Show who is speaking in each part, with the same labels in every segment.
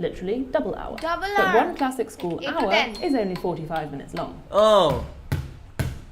Speaker 1: literally double hour.
Speaker 2: Double
Speaker 1: But
Speaker 2: hour.
Speaker 1: one classic school
Speaker 2: 8 to
Speaker 1: hour
Speaker 2: 10.
Speaker 1: is only 45 minutes long.
Speaker 3: Oh.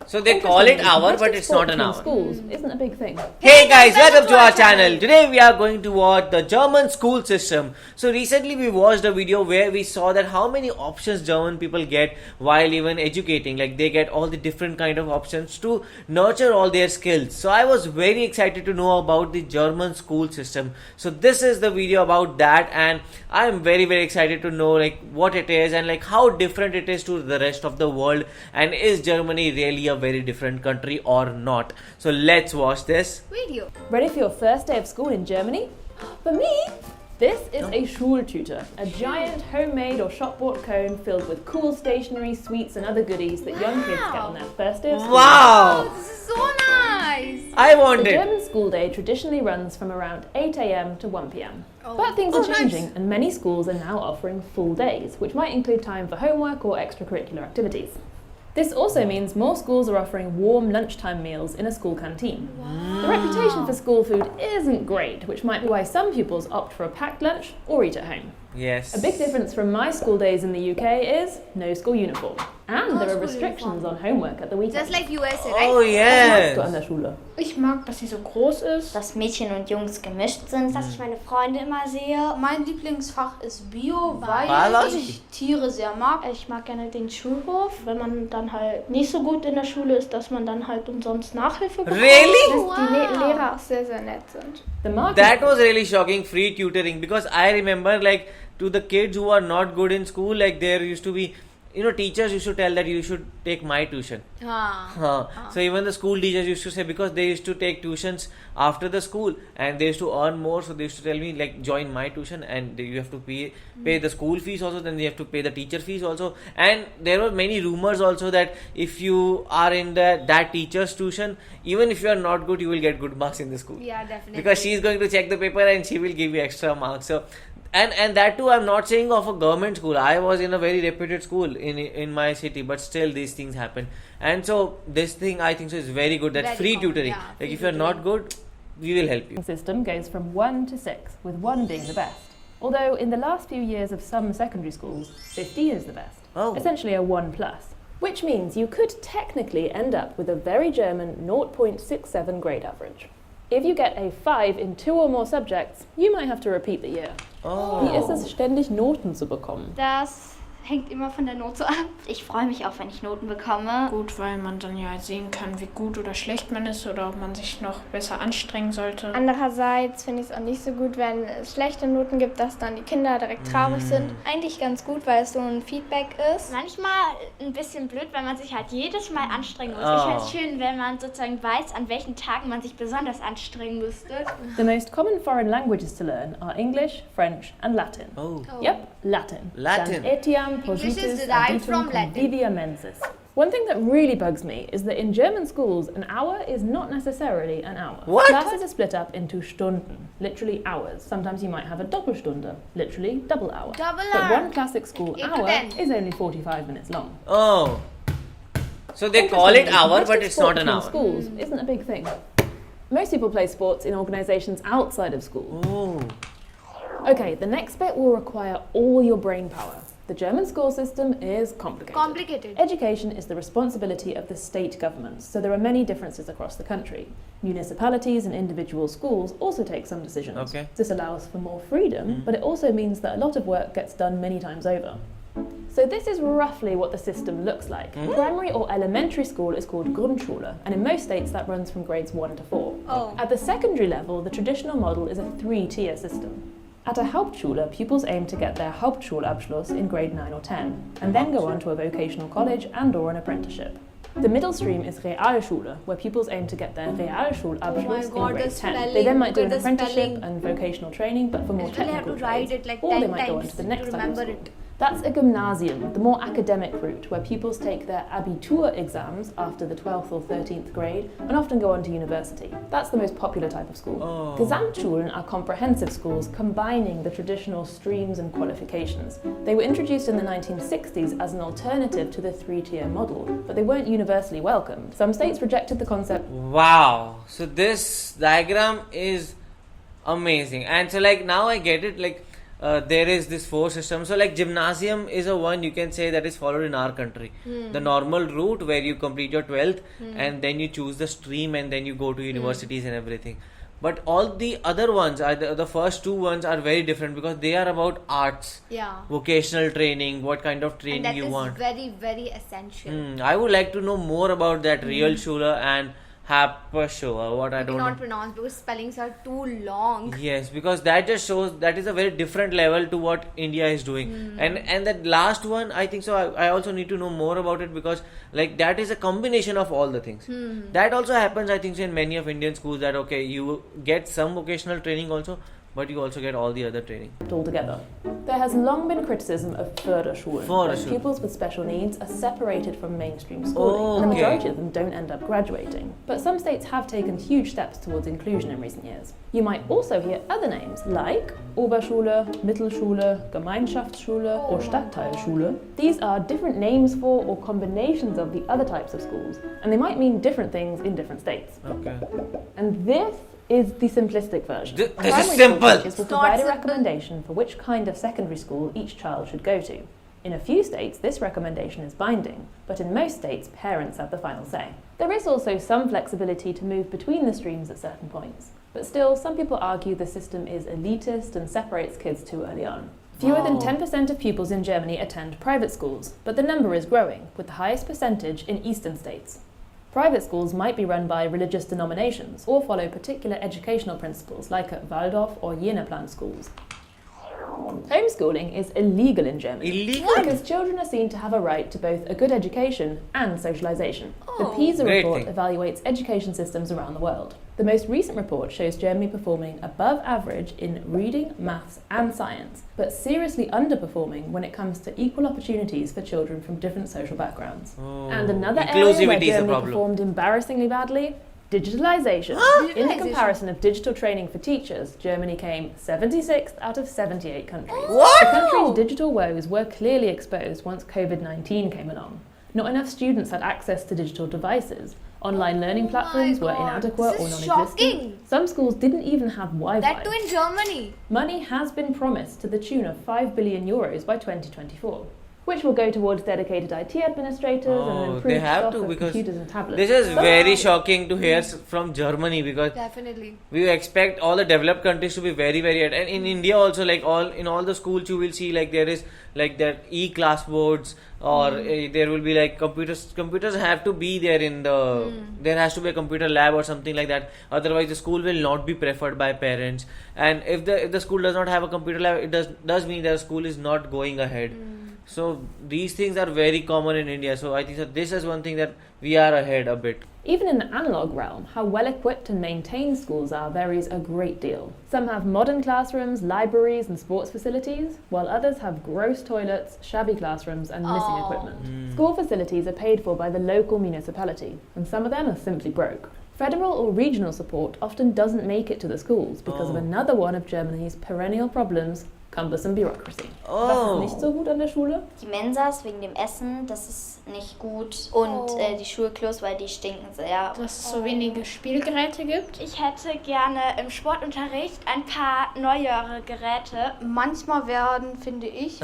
Speaker 3: So they call it hour, but it's not an hour.
Speaker 1: Schools isn't a big thing.
Speaker 3: Hey guys, welcome to our channel. Today we are going to watch the German school system. So recently we watched a video where we saw that how many options German people get while even educating. Like they get all the different kind of options to nurture all their skills. So I was very excited to know about the German school system. So this is the video about that, and I am very excited to know like what it is and like how different it is to the rest of the world, and is Germany really a very different country or not. So let's watch this
Speaker 2: Video.
Speaker 1: Ready for your first day of school in Germany? For me, this is a Schultüte, a giant homemade or shop-bought cone filled with cool stationery, sweets and other goodies that young kids get on their first day of school.
Speaker 3: Wow,
Speaker 2: This is so nice.
Speaker 3: I want
Speaker 1: The
Speaker 3: it.
Speaker 1: German school day traditionally runs from around 8 a.m. to 1 p.m.
Speaker 2: Oh.
Speaker 1: But things are
Speaker 2: Oh,
Speaker 1: changing,
Speaker 2: nice.
Speaker 1: and many schools are now offering full days, which might include time for homework or extracurricular activities. This also means more schools are offering warm lunchtime meals in a school canteen. The reputation for school food isn't great, which might be why some pupils opt for a packed lunch or eat at home.
Speaker 3: Yes.
Speaker 1: A big difference from my school days in the UK is no school uniform. And
Speaker 2: No
Speaker 1: there are
Speaker 2: school
Speaker 1: restrictions
Speaker 2: uniform.
Speaker 1: on homework at the weekend.
Speaker 2: Just like USA, right?
Speaker 3: Oh
Speaker 1: Was machst du an der
Speaker 3: yes.
Speaker 1: Schule?
Speaker 4: Ich mag, dass sie so groß ist.
Speaker 5: dass Mädchen und Jungs gemischt sind, dass ich meine Freunde immer sehe.
Speaker 4: Mein Lieblingsfach ist Bio, weil
Speaker 3: Biology.
Speaker 4: ich Tiere sehr mag. Ich mag gerne den Schulhof, wenn man dann halt nicht so gut in der Schule ist, dass man dann halt umsonst Nachhilfe bekommt.
Speaker 3: Really?
Speaker 4: Dass die Lehrer auch sehr, sehr nett sind.
Speaker 1: The market
Speaker 3: That was really shocking, free tutoring, because I remember like to the kids who are not good in school, like there used to be, you know, teachers used to tell that you should take my tuition. So even the school teachers used to say, because they used to take tuitions after the school and they used to earn more, so they used to tell me like join my tuition and you have to pay the school fees also, then you have to pay the teacher fees also. And there were many rumors also that if you are in that teacher's tuition, even if you are not good, you will get good marks in the school.
Speaker 2: Yeah, definitely.
Speaker 3: Because she is going to check the paper and she will give you extra marks. So and that too, I'm not saying of a government school. I was in a very reputed school in my city, but still these things happen. And so this thing I think so is very good. That's
Speaker 2: Very
Speaker 3: free
Speaker 2: common,
Speaker 3: tutoring.
Speaker 2: yeah,
Speaker 3: Like
Speaker 2: free
Speaker 3: if you're not good, we will help you.
Speaker 1: system goes from 1 to 6, with 1 being the best. Although in the last few years of some secondary schools, 15 is the best.
Speaker 3: Oh.
Speaker 1: Essentially a 1 plus. Which means you could technically end up with a very German 0.67 grade average. If you get a 5 in 2 or more subjects, you might have to repeat the year. Wie ist es, ständig Noten zu bekommen?
Speaker 5: Das hängt immer von der Note ab. Ich freue mich auch, wenn ich Noten bekomme.
Speaker 4: Gut, weil man dann ja sehen kann, wie gut oder schlecht man ist oder ob man sich noch besser anstrengen sollte.
Speaker 6: Andererseits finde ich es auch nicht so gut, wenn es schlechte Noten gibt, dass dann die Kinder direkt traurig sind. Eigentlich ganz gut, weil es so ein Feedback ist.
Speaker 5: Manchmal ein bisschen blöd, weil man sich halt jedes Mal anstrengen muss.
Speaker 3: Oh.
Speaker 5: Ich finde es schön, wenn man sozusagen weiß, an welchen Tagen man sich besonders anstrengen müsste.
Speaker 1: The most common foreign languages to learn are English, French and Latin.
Speaker 3: Oh.
Speaker 1: Yep, Latin.
Speaker 3: Latin.
Speaker 1: San etiam
Speaker 2: English is
Speaker 1: positus
Speaker 2: derived
Speaker 1: aditum
Speaker 2: from Latin.
Speaker 1: convivia mensis. One thing that really bugs me is that in German schools, an hour is not necessarily an hour.
Speaker 3: What?
Speaker 1: Classes are split up into Stunden, literally hours. Sometimes you might have a Doppelstunde, literally double hour.
Speaker 2: Double
Speaker 1: But
Speaker 2: hour.
Speaker 1: one classic school
Speaker 2: 8 to
Speaker 1: hour
Speaker 2: 10.
Speaker 1: is only 45 minutes long.
Speaker 3: Oh. So they call it
Speaker 1: Interestingly,
Speaker 3: hour, but
Speaker 1: competitive
Speaker 3: it's not
Speaker 1: sport
Speaker 3: an
Speaker 1: in
Speaker 3: hour.
Speaker 1: schools isn't a big thing. Most people play sports in organisations outside of school.
Speaker 3: Oh.
Speaker 1: Okay, the next bit will require all your brain power. The German school system is complicated.
Speaker 2: Complicated.
Speaker 1: Education is the responsibility of the state governments, so there are many differences across the country. Municipalities and individual schools also take some decisions.
Speaker 3: Okay.
Speaker 1: This allows for more freedom, but it also means that a lot of work gets done many times over. So this is roughly what the system looks like. Primary or elementary school is called Grundschule, and in most states that runs from grades 1 to 4.
Speaker 2: Oh.
Speaker 1: At the secondary level, the traditional model is a 3-tier system. At a Hauptschule, pupils aim to get their Hauptschulabschluss in grade 9 or 10, and then go on to a vocational college and/or an apprenticeship. The middle stream is Realschule, where pupils aim to get their Realschulabschluss in
Speaker 2: God,
Speaker 1: grade
Speaker 2: the
Speaker 1: 10. They
Speaker 2: spelling,
Speaker 1: then might do an
Speaker 2: look at the
Speaker 1: apprenticeship
Speaker 2: spelling.
Speaker 1: and vocational training, but for more
Speaker 2: Literally have
Speaker 1: technical
Speaker 2: to write
Speaker 1: trades,
Speaker 2: it like
Speaker 1: or they
Speaker 2: 10
Speaker 1: might go on
Speaker 2: times
Speaker 1: to the
Speaker 2: to
Speaker 1: next level of
Speaker 2: remember
Speaker 1: school.
Speaker 2: it.
Speaker 1: That's a Gymnasium, the more academic route, where pupils take their Abitur exams after the 12th or 13th grade and often go on to university. That's the most popular type of school.
Speaker 3: Oh.
Speaker 1: Gesamtschulen are comprehensive schools combining the traditional streams and qualifications. They were introduced in the 1960s as an alternative to the 3-tier model, but they weren't universally welcomed. Some states rejected the concept.
Speaker 3: Wow. So this diagram is amazing. And so like now I get it. Like there is this 4 system. So like gymnasium is a one you can say that is followed in our country. The normal route where you complete your 12th and then you choose the stream and then you go to universities and everything. But all the other ones, are the first 2 ones are very different because they are about arts, vocational training, what kind of training
Speaker 2: And that
Speaker 3: you
Speaker 2: is
Speaker 3: want.
Speaker 2: very, very essential.
Speaker 3: I would like to know more about that Real Schule and Hauptschule. What I
Speaker 2: I
Speaker 3: don't
Speaker 2: cannot
Speaker 3: know.
Speaker 2: pronounce because spellings are too long.
Speaker 3: Yes, because that just shows that is a very different level to what India is doing. And that last one, I think so. I also need to know more about it because like that is a combination of all the things. That also happens, I think, so in many of Indian schools that okay, you get some vocational training also, but you also get all the other training.
Speaker 1: Altogether. There has long been criticism of Förderschulen, where
Speaker 3: Förderschulen.
Speaker 1: pupils with special needs are separated from mainstream schooling, and the
Speaker 3: Okay.
Speaker 1: majority of them don't end up graduating. But some states have taken huge steps towards inclusion in recent years. You might also hear other names like Oberschule, Mittelschule, Gemeinschaftsschule, or Stadtteilschule. These are different names for or combinations of the other types of schools, and they might mean different things in different states.
Speaker 3: Okay.
Speaker 1: And this is the simplistic version.
Speaker 3: This is
Speaker 1: Primary school
Speaker 3: simple.
Speaker 1: teachers will
Speaker 2: It's not
Speaker 1: provide a
Speaker 2: simple.
Speaker 1: recommendation for which kind of secondary school each child should go to. In a few states, this recommendation is binding, but in most states, parents have the final say. There is also some flexibility to move between the streams at certain points, but still, some people argue the system is elitist and separates kids too early on. Fewer than 10% of pupils in Germany attend private schools, but the number is growing, with the highest percentage in eastern states. Private schools might be run by religious denominations or follow particular educational principles like at Waldorf or Jenaplan schools. Homeschooling is illegal in Germany.
Speaker 3: Illegal?
Speaker 1: Because children are seen to have a right to both a good education and socialisation. The
Speaker 2: Oh.
Speaker 1: PISA
Speaker 3: Great
Speaker 1: report
Speaker 3: thing.
Speaker 1: evaluates education systems around the world. The most recent report shows Germany performing above average in reading, maths and science, but seriously underperforming when it comes to equal opportunities for children from different social backgrounds. And another area where
Speaker 3: Inclusivity is a
Speaker 1: Germany
Speaker 3: problem.
Speaker 1: performed embarrassingly badly, digitalisation. In the comparison of digital training for teachers, Germany came 76th out of 78 countries.
Speaker 3: What?
Speaker 1: The country's digital woes were clearly exposed once COVID-19 came along. Not enough students had access to digital devices. Online learning platforms were
Speaker 2: God,
Speaker 1: inadequate or
Speaker 2: this is
Speaker 1: non-existent.
Speaker 2: shocking.
Speaker 1: Some schools didn't even have Wi-Fi.
Speaker 2: That too in Germany.
Speaker 1: Money has been promised to the tune of €5 billion by 2024, which will go towards dedicated IT administrators and
Speaker 3: Oh,
Speaker 1: improved
Speaker 3: they have
Speaker 1: stock
Speaker 3: to
Speaker 1: of
Speaker 3: because
Speaker 1: computers and tablets.
Speaker 3: this is
Speaker 1: But-
Speaker 3: very shocking to hear from Germany because
Speaker 2: Definitely.
Speaker 3: we expect all the developed countries to be very ahead. And in India also, like all the schools you will see like there is like that e-class boards or there will be like computers have to be there in the there has to be a computer lab or something like that, otherwise the school will not be preferred by parents. And if the school does not have a computer lab, it does mean that the school is not going ahead. So these things are very common in India, so I think that this is one thing that we are ahead a bit.
Speaker 1: Even in the analogue realm, how well equipped and maintained schools are varies a great deal. Some have modern classrooms, libraries, and sports facilities, while others have gross toilets, shabby classrooms, and missing equipment. School facilities are paid for by the local municipality, and some of them are simply broke. Federal or regional support often doesn't make it to the schools because of another one of Germany's perennial problems, cumbersome bureaucracy. Was ist nicht so gut an der Schule?
Speaker 5: Die Mensas wegen dem Essen, das ist nicht gut. Und die Schulklos, weil die stinken sehr.
Speaker 4: Dass es so wenige Spielgeräte gibt.
Speaker 5: Ich hätte gerne im Sportunterricht ein paar neuere Geräte.
Speaker 2: Manchmal werden, finde ich,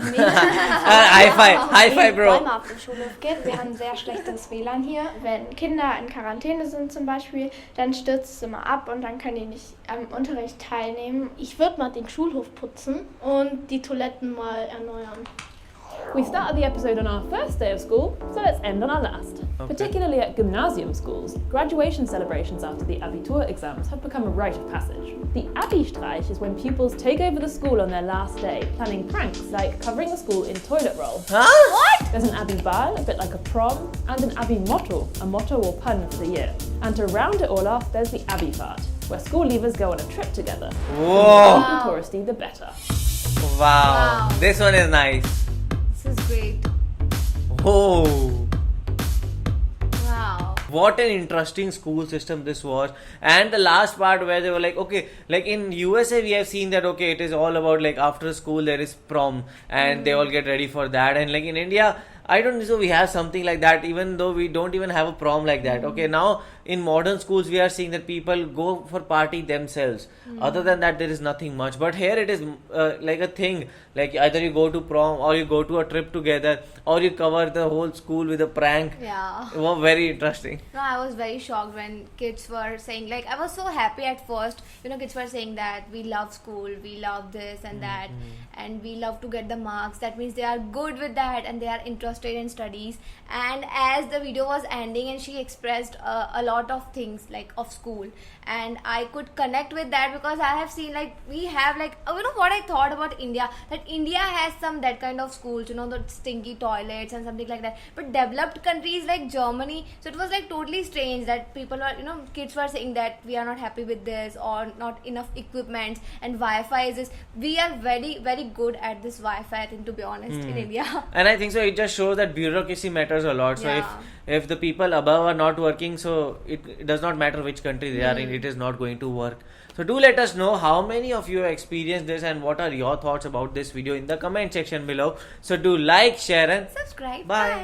Speaker 3: High five, bro.
Speaker 6: Bäume auf dem Schulhof gibt. Wir haben sehr schlechtes WLAN hier. Wenn Kinder in Quarantäne sind zum Beispiel, dann stürzt es immer ab und dann können die nicht am Unterricht teilnehmen.
Speaker 4: Ich würde mal den Schulhof putzen und die Toiletten mal erneuern.
Speaker 1: We started the episode on our first day of school, so let's end on our last. Particularly at gymnasium schools, graduation celebrations after the Abitur exams have become a rite of passage. The Abi-Streich is when pupils take over the school on their last day, planning pranks like covering the school in toilet roll.
Speaker 3: Huh?
Speaker 1: There's an Abi-Ball, a bit like a prom, and an Abi-Motto, a motto or pun for the year. And to round it all off, there's the Abi-Fahrt, where school leavers go on a trip together.
Speaker 3: Whoa.
Speaker 1: The more touristy, the better.
Speaker 3: Wow. This one is nice.
Speaker 2: This is great.
Speaker 3: Oh.
Speaker 2: Wow.
Speaker 3: What an interesting school system this was. And the last part where they were like, okay, like in USA we have seen that, okay, it is all about like after school there is prom and they all get ready for that. And like in India, I don't think so we have something like that, even though we don't even have a prom like that. Okay, now in modern schools we are seeing that people go for party themselves. Other than that, there is nothing much. But here it is like a thing. Like either you go to prom or you go to a trip together or you cover the whole school with a prank.
Speaker 2: Yeah.
Speaker 3: It was very interesting.
Speaker 2: No, I was very shocked when kids were saying, like, I was so happy at first. Kids were saying that we love school, we love this and that, and we love to get the marks. That means they are good with that and they are interested in studies. And as the video was ending, and she expressed a lot of things like of school, and I could connect with that because I have seen, like, we have, like, what I thought about India, that India has some that kind of schools, the stinky toilets and something like that. But developed countries like Germany, so it was like totally strange that people were, kids were saying that we are not happy with this or not enough equipment and Wi-Fi is this. We are very, very good at this Wi-Fi, I think, to be honest, in India.
Speaker 3: And I think so it just shows that bureaucracy matters a lot. So
Speaker 2: Yeah.
Speaker 3: if the people above are not working, so it does not matter which country they are in, it is not going to work. So do let us know how many of you have experienced this and what are your thoughts about this video in the comment section below. So do like, share and
Speaker 2: Subscribe.
Speaker 3: bye.
Speaker 2: Bye.